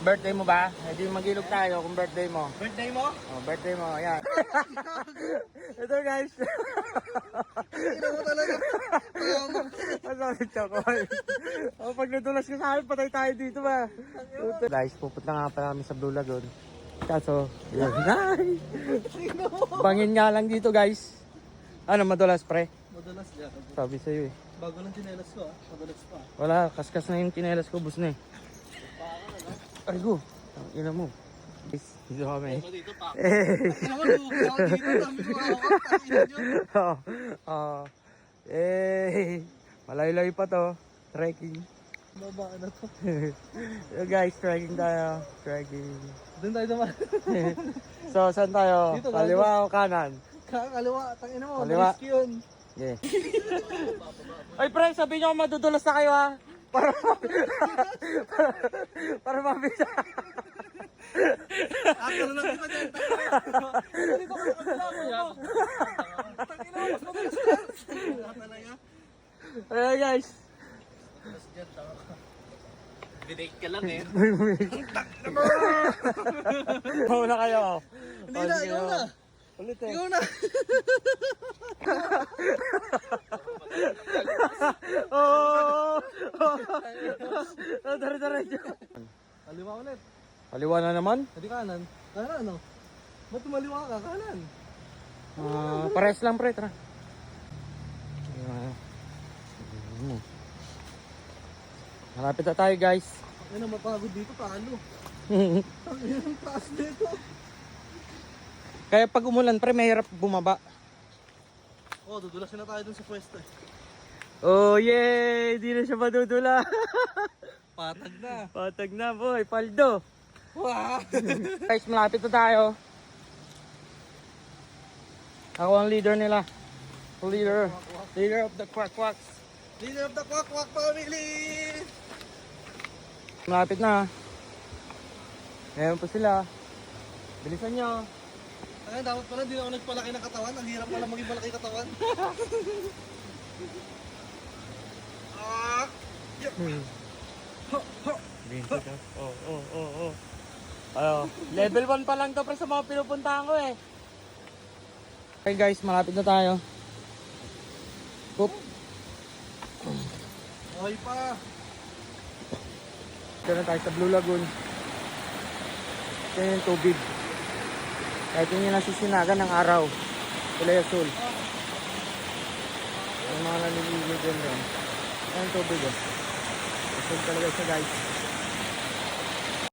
birthday mo ba? Hindi mag-ilog tayo kung birthday mo. Birthday mo? Oh, birthday mo, ayan. Ito guys. Ina mo talaga. Sorry, Chokoy. Oh, pag nadulas ka sa akin, patay tayo dito ba? Guys, pupunta nga pala kami sa Blue Lagoon. Kaso, yun. Bangin nga lang dito guys. Ano, madulas pre? Madalas yan. Sabi sa'yo eh. Bago lang chinelas ko madalas pa. Wala, kaskas na yung tinelas ko, bus na eh. Ay go, ang ina mo. Guys, dito kami. Dito pa. Eh. Ina mo, lumaw dito. Dami ko ako. Pakinggan nyo. Malay-lay pa to. Trekking. Baba na to. Guys, trekking tayo. Trekking. Doon tayo naman. So, saan tayo? Dito, Kaliwa o kanan? Kakaliwa. Tangina mo. Kaliwa. Risk yun. Yeah. Ay, pre, sabi nyo madudulas na kayo ha. Para mabisa. Ako na lang kita dyan. Dito ka sa kabila mo. Tangina mo. Mas madalas ka. Talaga. Ayan guys. Mas dyan. Binake ka lang eh. Mauna kayo. Hindi na. Ikaw na. Ulit eh. Ikaw na. Oh! Dari-diretso. Kaliwa ulit. Kaliwa na naman. Hindi kanan. Kanan ano? Ba't tumaliwa ka? Kanan. Pares lang pre, tara. Malapit na tayo guys. Ano mapagod dito, talo. Ang hirang taas dito. Kaya pag umulan pre, mahirap bumaba. Oh, dudulasin na tayo dun sa pwesto eh. Oh yay! Di na siya madudula. Patag na. Patag na boy, paldo. Wow! Guys, malapit na tayo. Ako ang leader nila. Leader of the Quack-Quacks. Leader of the Quack-Quack family! Malapit na. Ayan po sila. Bilisan nyo. Ay, dapat pala hindi na ako nagpalaki ng katawan. Ang hirap pala maging malaki katawan. Level 1 pa lang to pre sa mga pinupuntahan ko eh. Okay guys, malapit na tayo. Oop. Okay pa. Ito na tayo sa Blue Lagoon. Ito yung tubig. Kahit yung nasisinagan ng araw. Kulay asul. Yung mga naliligo dyan doon. Ito yung tubig oh. Asul talaga siya guys.